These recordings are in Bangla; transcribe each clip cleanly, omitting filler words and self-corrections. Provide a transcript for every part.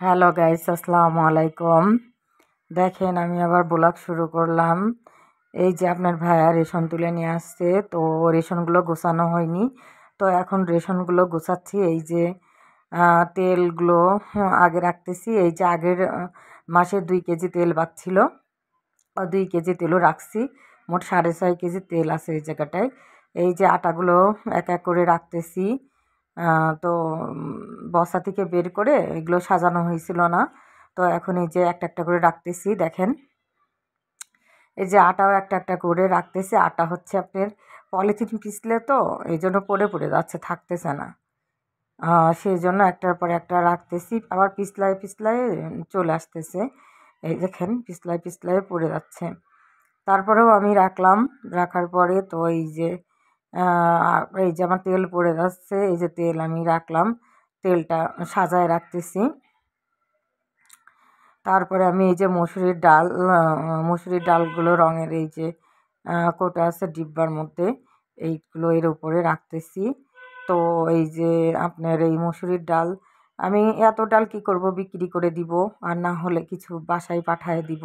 হ্যালো গাইস, আসসালামু আলাইকুম। দেখেন আমি আবার ব্লগ শুরু করলাম। এই যে আপনার ভাইয়া রেশন তুলে নিয়ে আসছে, তো রেশনগুলো গোছানো হয়নি, তো এখন রেশনগুলো গোছাচ্ছি। এই যে তেলগুলো আগে রাখতেছি। এই যে আগের মাসে 2 কেজি তেল বাঁচছিল, 2 কেজি তেলও রাখছি। মোট 6.5 কেজি তেল আছে এই জায়গাটায়। এই যে আটাগুলো এক এক করে রাখতেছি। তো বস্তা থেকে বের করে এগুলো সাজানো হয়েছিল না, তো এখন এই যে একটা একটা করে রাখতেছি। দেখেন এই যে আটাও একটা একটা করে রাখতেছি। আটা হচ্ছে আপনার পলিথিন পিছলে, তো এই জন্য পড়ে পড়ে যাচ্ছে, থাকতেছে না। সেই জন্য একটার পর একটা রাখতেছি, আবার পিছলায় পিছলায় চলে আসতেছে। এই দেখেন পিছলায় পিছলায় পড়ে যাচ্ছে। তারপরেও আমি রাখলাম। রাখার পরে তো এই যে আমার তেল পড়ে যাচ্ছে, এই যে তেল আমি রাখলাম, তেলটা সাজায় রাখতেছি। তারপরে আমি এই যে মসুরির ডালগুলো রঙের এই যে কোটা আছে ডিব্বার মধ্যে, এইগুলো এর উপরে রাখতেছি। তো এই যে আপনার এই মসুরির ডাল, আমি এত ডাল কি করব, বিক্রি করে দিব, আর না হলে কিছু বাসায় পাঠায় দিব।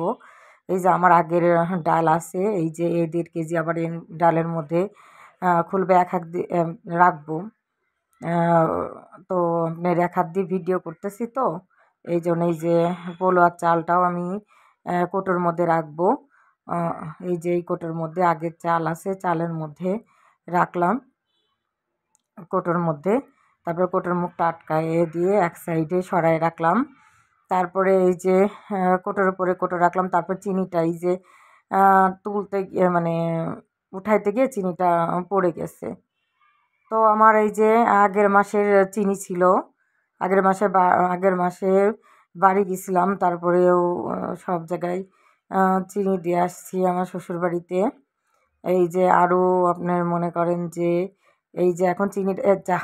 এই যে আমার আগের ডাল আছে, এই যে এই 1.5 কেজি, আবার এই ডালের মধ্যে খুলবে, এক হাত দিয়ে রাখবো। তো আপনার এক হাত দিয়ে ভিডিও করতেছি, তো এই জন্য এই যে পোলোয়ার চালটাও আমি কোটোর মধ্যে রাখবো। এই যে এই কোটোর মধ্যে আগের চাল আছে, চালের মধ্যে রাখলাম কোটোর মধ্যে। তারপরে কোটোর মুখটা আটকায়ে দিয়ে এক সাইডে সরায় রাখলাম। তারপরে এই যে কোটোর উপরে কোটো রাখলাম। তারপর চিনিটা এই যে তুলতে গিয়ে মানে উঠাইতে গিয়ে চিনিটা পড়ে গেছে। তো আমার এই যে আগের মাসের চিনি ছিল, আগের মাসে বাড়ি গেছিলাম, তারপরেও সব জায়গায় চিনি দিয়ে আসছি আমার শ্বশুরবাড়িতে। এই যে আরও আপনার মনে করেন যে এই যে এখন যা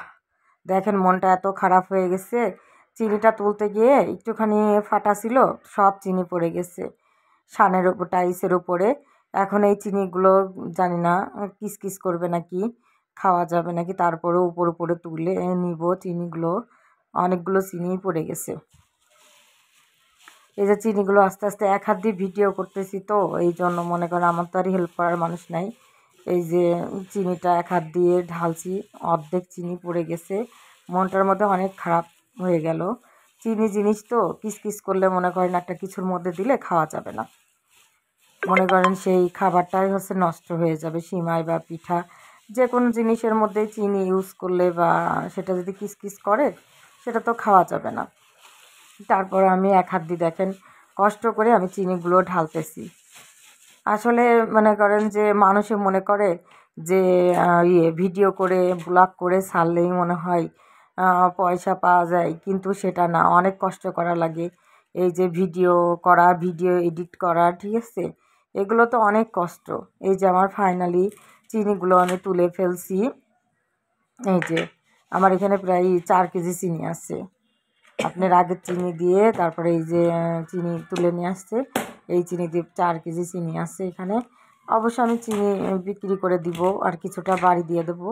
দেখেন মনটা এত খারাপ হয়ে গেছে। চিনিটা তুলতে গিয়ে একটুখানি ফাটা ছিল, সব চিনি পড়ে গেছে সানের উপর, টাইলসের উপরে। এখন এই চিনিগুলো জানি না কিস করবে নাকি, খাওয়া যাবে নাকি, তারপরেও উপরে তুলে নিব চিনিগুলো। অনেকগুলো চিনিই পড়ে গেছে। এই যে চিনিগুলো আস্তে আস্তে এক হাত দিয়ে ভিডিও করতেছি, তো এই জন্য মনে করেন আমার তো আর হেল্প করার মানুষ নাই। এই যে চিনিটা এক হাত দিয়ে ঢালছি, অর্ধেক চিনি পড়ে গেছে। মনটার মধ্যে অনেক খারাপ হয়ে গেল। চিনি জিনিস তো কিস করলে মনে করেন একটা কিছুর মধ্যে দিলে খাওয়া যাবে না, মনে করেন সেই খাবারটাই হচ্ছে নষ্ট হয়ে যাবে। সিমাই বা পিঠা যে কোনো জিনিসের মধ্যে চিনি ইউজ করলে বা সেটা যদি কিস করে, সেটা তো খাওয়া যাবে না। তারপর আমি এক হাত দিয়ে দেখেন কষ্ট করে আমি চিনিগুলো ঢালতেছি। আসলে মনে করেন যে মানুষে মনে করে যে ভিডিও করে ব্লগ করে ছাড়লেই মনে হয় পয়সা পাওয়া যায়, কিন্তু সেটা না, অনেক কষ্ট করা লাগে। এই যে ভিডিও করা, ভিডিও এডিট করা, ঠিক আছে, এগুলো তো অনেক কষ্ট। এই যে আমার ফাইনালি চিনিগুলো আমি তুলে ফেলছি। এই যে আমার এখানে প্রায় 4 কেজি চিনি আছে। আপনার আগের চিনি দিয়ে তারপরে এই যে চিনি তুলে নিয়ে আসছে, এই চিনি দিয়ে 4 কেজি চিনি আছে এখানে। অবশ্য আমি চিনি বিক্রি করে দিব, আর কিছুটা বাড়ি দিয়ে দেবো।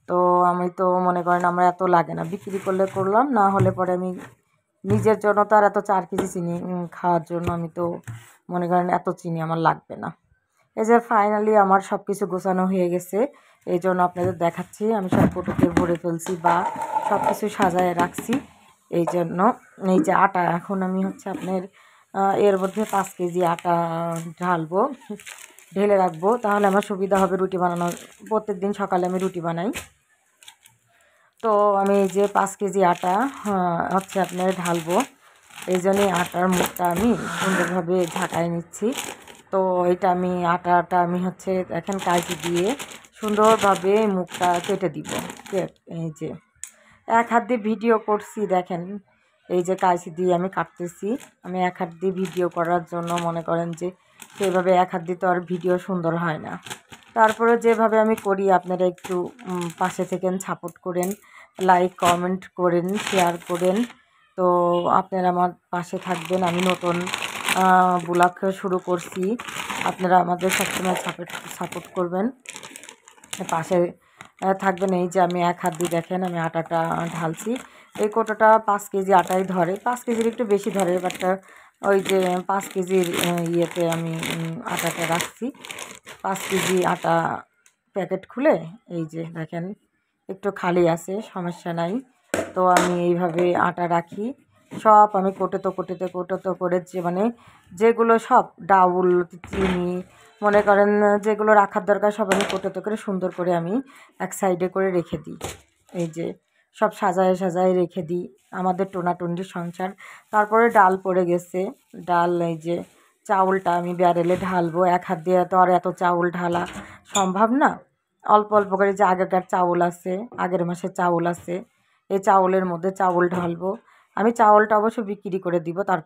তো আমি তো মনে করেন আমার এত লাগে না, বিক্রি করলে করলাম, না হলে পরে আমি নিজের জন্য তো আর এত 4 কেজি চিনি খাওয়ার জন্য আমি তো মনে করেন এত চিনি আমার লাগবে না। এই যে ফাইনালি আমার সব কিছু গোছানো হয়ে গেছে, এই জন্য আপনাদের দেখাচ্ছি। আমি সব কোটোতে ভরে ফেলছি বা সব কিছু সাজায় রাখছি। এই জন্য এই যে আটা, এখন আমি হচ্ছে আপনার এর মধ্যে 5 কেজি আটা ঢালবো, ঢেলে রাখবো, তাহলে আমার সুবিধা হবে রুটি বানানোর। প্রত্যেক দিন সকালে আমি রুটি বানাই। তো আমি এই যে 5 কেজি আটা হচ্ছে আপনার ঢালবো, এই জন্যই আটার মুখটা আমি সুন্দরভাবে ঝাঁকায় নিচ্ছি। তো এটা আমি আটাটা আমি হচ্ছে এখন কাঁচি দিয়ে সুন্দরভাবে মুখটা কেটে দিব। এই যে এক হাত দিয়ে ভিডিও করছি, দেখেন এই যে কাঁচি দিয়ে আমি কাটতেছি। আমি এক হাত দিয়ে ভিডিও করার জন্য মনে করেন যে সেভাবে এক হাত দিয়ে তো আর ভিডিও সুন্দর হয় না। তারপরে যেভাবে আমি করি আপনারা একটু পাশে থেকেন, সাপোর্ট করেন, লাইক কমেন্ট করেন, শেয়ার করেন। তো আপনারা আমার পাশে থাকবেন। আমি নতুন ব্লগ শুরু করছি, আপনারা আমাদের সবসময় সাপোর্ট করবেন, পাশে থাকবেন। এই যে আমি এক হাত দিয়ে দেখেন আমি আটাটা ঢালছি। এই কৌটোটা 5 কেজি আটাই ধরে, 5 কেজির একটু বেশি ধরে, বাট ওই যে 5 কেজির ইয়েতে আমি আটাটা রাখছি। 5 কেজি আটা প্যাকেট খুলে এই যে দেখেন একটু খালি আছে, সমস্যা নাই। তো আমি এইভাবে আটা রাখি, সব আমি কোটোতে করে যে মানে যেগুলো সব ডাউল, চিনি মনে করেন যেগুলো রাখার দরকার সব আমি কোটোতে করে সুন্দর করে আমি এক সাইডে করে রেখে দিই। এই যে সব সাজায় রেখে দিই, আমাদের টোনাটুনির সংসার। তারপরে ডাল পড়ে গেছে, ডাল এই যে চাউলটা আমি ব্যারেলে ঢালবো, এক হাত দিয়ে তো আর এত চাউল ঢালা সম্ভব না। অল্প অল্প করে যে আগেকার চাউল আছে, আগের মাসের চাউল আছে, এই চাউলের মধ্যে চাউল ঢালবো। আমি চাউলটা অবশ্য বিক্রি করে দিব, তার